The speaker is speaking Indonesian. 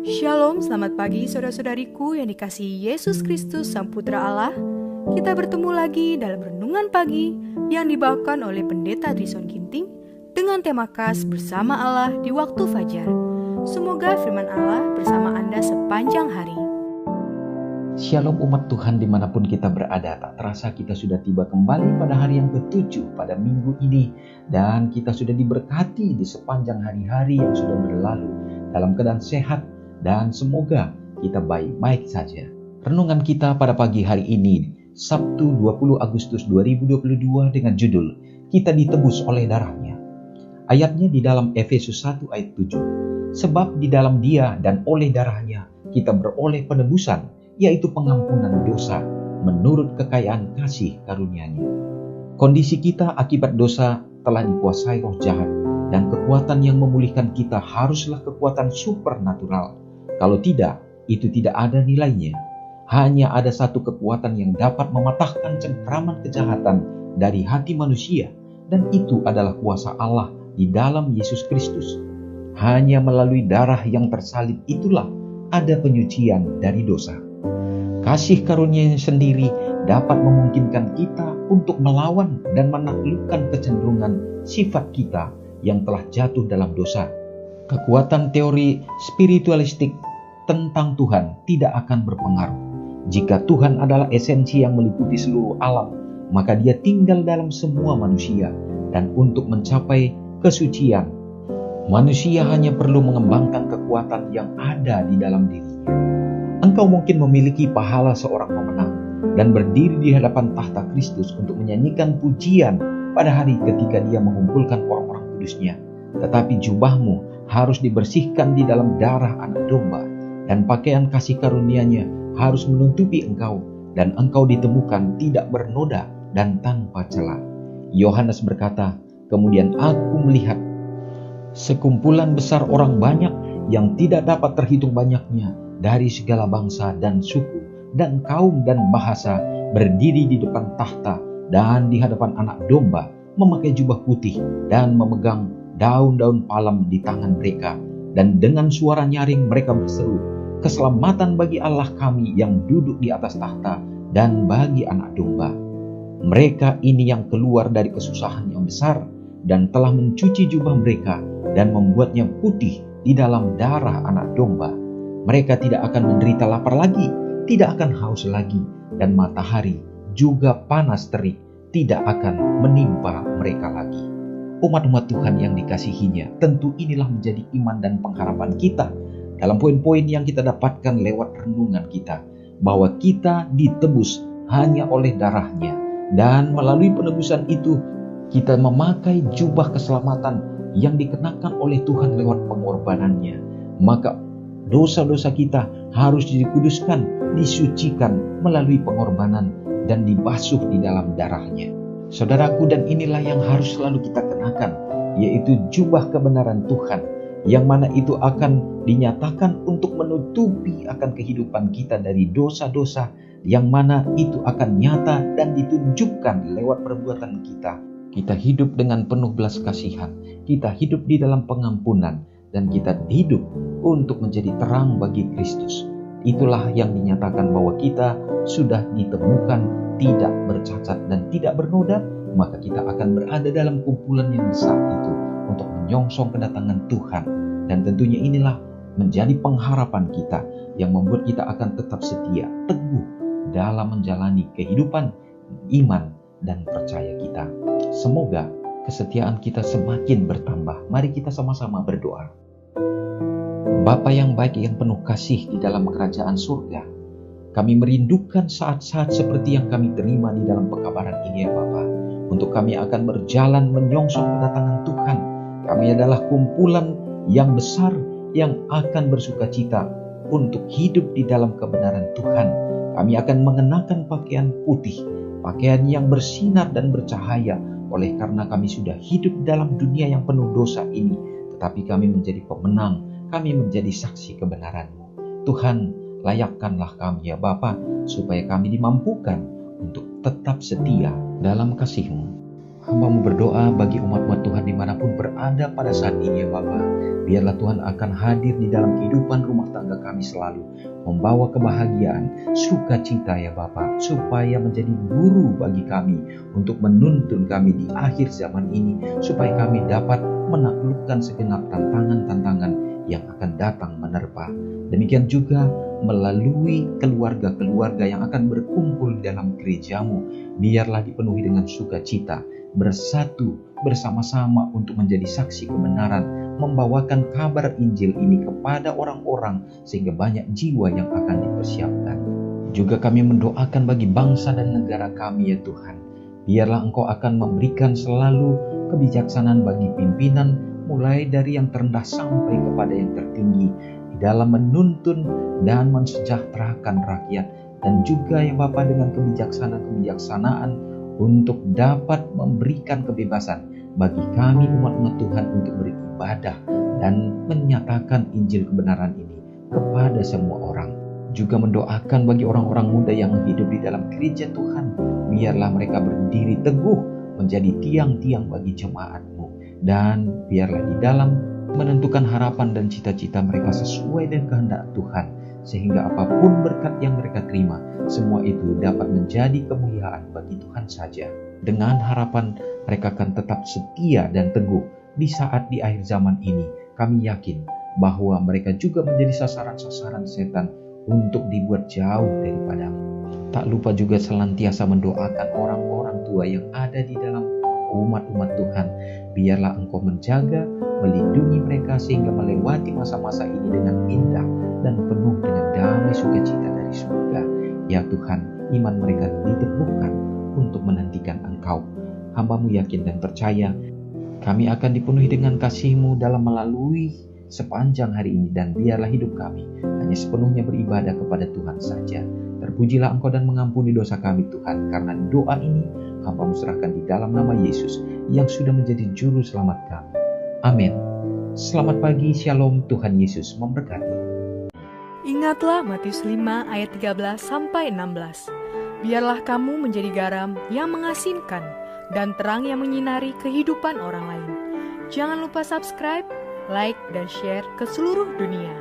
Shalom, selamat pagi saudara-saudariku yang dikasihi Yesus Kristus Sang Putra Allah. Kita bertemu lagi dalam Renungan Pagi yang dibawakan oleh Pendeta Drison Ginting dengan tema khas Bersama Allah di Waktu Fajar. Semoga firman Allah bersama Anda sepanjang hari. Shalom umat Tuhan dimanapun kita berada. Tak terasa kita sudah tiba kembali pada hari yang ke-7 pada minggu ini. Dan kita sudah diberkati di sepanjang hari-hari yang sudah berlalu dalam keadaan sehat. Dan semoga kita baik-baik saja. Renungan kita pada pagi hari ini, Sabtu 20 Agustus 2022 dengan judul, Kita ditebus oleh darahnya. Ayatnya di dalam Efesus 1 ayat 7. Sebab di dalam Dia dan oleh darahnya kita beroleh penebusan, yaitu pengampunan dosa, menurut kekayaan kasih karunia-Nya. Kondisi kita akibat dosa telah dikuasai roh jahat, dan kekuatan yang memulihkan kita haruslah kekuatan supernatural. Kalau tidak, itu tidak ada nilainya. Hanya ada satu kekuatan yang dapat mematahkan cengkraman kejahatan dari hati manusia, dan itu adalah kuasa Allah di dalam Yesus Kristus. Hanya melalui darah yang tersalib itulah ada penyucian dari dosa. Kasih karunia-Nya sendiri dapat memungkinkan kita untuk melawan dan menaklukkan kecenderungan sifat kita yang telah jatuh dalam dosa. Kekuatan teori spiritualistik tentang Tuhan tidak akan berpengaruh. Jika Tuhan adalah esensi yang meliputi seluruh alam, maka Dia tinggal dalam semua manusia. Dan untuk mencapai kesucian, manusia hanya perlu mengembangkan kekuatan yang ada di dalam dirinya. Engkau mungkin memiliki pahala seorang pemenang dan berdiri di hadapan tahta Kristus untuk menyanyikan pujian pada hari ketika Dia mengumpulkan orang-orang kudusnya. Tetapi jubahmu harus dibersihkan di dalam darah anak domba, dan pakaian kasih karunia-Nya harus menutupi engkau, dan engkau ditemukan tidak bernoda dan tanpa celah. Yohanes berkata, kemudian aku melihat sekumpulan besar orang banyak yang tidak dapat terhitung banyaknya dari segala bangsa dan suku dan kaum dan bahasa berdiri di depan tahta dan di hadapan anak domba, memakai jubah putih dan memegang daun-daun palem di tangan mereka, dan dengan suara nyaring mereka berseru, keselamatan bagi Allah kami yang duduk di atas tahta dan bagi anak domba. Mereka ini yang keluar dari kesusahan yang besar dan telah mencuci jubah mereka dan membuatnya putih di dalam darah anak domba. Mereka tidak akan menderita lapar lagi, tidak akan haus lagi, dan matahari juga panas terik tidak akan menimpa mereka lagi. Umat-umat Tuhan yang dikasihinya, tentu inilah menjadi iman dan pengharapan kita dalam poin-poin yang kita dapatkan lewat renungan kita, bahwa kita ditebus hanya oleh darahnya, dan melalui penebusan itu kita memakai jubah keselamatan yang dikenakan oleh Tuhan lewat pengorbanannya. Maka dosa-dosa kita harus dikuduskan, disucikan melalui pengorbanan dan dibasuh di dalam darahnya. Saudaraku, dan inilah yang harus selalu kita kenakan, yaitu jubah kebenaran Tuhan, yang mana itu akan dinyatakan untuk menutupi akan kehidupan kita dari dosa-dosa, yang mana itu akan nyata dan ditunjukkan lewat perbuatan kita. Kita hidup dengan penuh belas kasihan, kita hidup di dalam pengampunan, dan kita hidup untuk menjadi terang bagi Kristus. Itulah yang dinyatakan bahwa kita sudah ditemukan tidak bercacat dan tidak bernoda, maka kita akan berada dalam kumpulan yang besar itu untuk menyongsong kedatangan Tuhan. Dan tentunya inilah menjadi pengharapan kita yang membuat kita akan tetap setia, teguh dalam menjalani kehidupan iman dan percaya kita. Semoga kesetiaan kita semakin bertambah. Mari kita sama-sama berdoa. Bapa yang baik yang penuh kasih di dalam kerajaan surga, kami merindukan saat-saat seperti yang kami terima di dalam pekabaran ini ya Bapa. Untuk kami akan berjalan menyongsong kedatangan Tuhan. Kami adalah kumpulan yang besar yang akan bersukacita untuk hidup di dalam kebenaran Tuhan. Kami akan mengenakan pakaian putih, pakaian yang bersinar dan bercahaya, oleh karena kami sudah hidup dalam dunia yang penuh dosa ini. Tetapi kami menjadi pemenang, kami menjadi saksi kebenaran-Mu. Tuhan, layakkanlah kami ya Bapa, supaya kami dimampukan untuk tetap setia dalam kasih-Mu. Hamba-Mu berdoa bagi umat-umat Tuhan dimanapun berada pada saat ini ya Bapa. Biarlah Tuhan akan hadir di dalam kehidupan rumah tangga kami selalu, membawa kebahagiaan, sukacita ya Bapa, supaya menjadi guru bagi kami untuk menuntun kami di akhir zaman ini, supaya kami dapat menaklukkan segenap tantangan-tantangan yang akan datang menerpa. Demikian juga melalui keluarga-keluarga yang akan berkumpul dalam gerejamu, biarlah dipenuhi dengan sukacita, bersatu bersama-sama untuk menjadi saksi kebenaran, membawakan kabar Injil ini kepada orang-orang sehingga banyak jiwa yang akan dipersiapkan. Juga kami mendoakan bagi bangsa dan negara kami ya Tuhan. Biarlah Engkau akan memberikan selalu kebijaksanaan bagi pimpinan, mulai dari yang terendah sampai kepada yang tertinggi, di dalam menuntun dan mensejahterakan rakyat, dan juga ya Bapa dengan kebijaksanaan untuk dapat memberikan kebebasan bagi kami umat-umat Tuhan untuk beribadah dan menyatakan Injil kebenaran ini kepada semua orang. Juga mendoakan bagi orang-orang muda yang hidup di dalam gereja Tuhan, biarlah mereka berdiri teguh menjadi tiang-tiang bagi jemaat-Mu, dan biarlah di dalam menentukan harapan dan cita-cita mereka sesuai dengan kehendak Tuhan, sehingga apapun berkat yang mereka terima, semua itu dapat menjadi kemuliaan bagi Tuhan saja. Dengan harapan mereka akan tetap setia dan teguh di saat di akhir zaman ini. Kami yakin bahwa mereka juga menjadi sasaran-sasaran setan untuk dibuat jauh daripada-Mu. Tak lupa juga senantiasa mendoakan orang-orang tua yang ada di dalam umat-umat Tuhan. Biarlah Engkau menjaga, melindungi mereka sehingga melewati masa-masa ini dengan indah dan penuh dengan damai sukacita dari surga. Ya Tuhan, iman mereka diteguhkan untuk menantikan Engkau. Hamba-Mu yakin dan percaya kami akan dipenuhi dengan kasih-Mu dalam melalui sepanjang hari ini, dan biarlah hidup kami hanya sepenuhnya beribadah kepada Tuhan saja. Terpujilah Engkau dan mengampuni dosa kami Tuhan, karena doa ini hamba-Mu serahkan di dalam nama Yesus yang sudah menjadi juru selamat kami. Amin. Selamat pagi, Shalom, Tuhan Yesus memberkati. Ingatlah Matius 5 ayat 13-16. Biarlah kamu menjadi garam yang mengasinkan dan terang yang menyinari kehidupan orang lain. Jangan lupa subscribe, like, dan share ke seluruh dunia.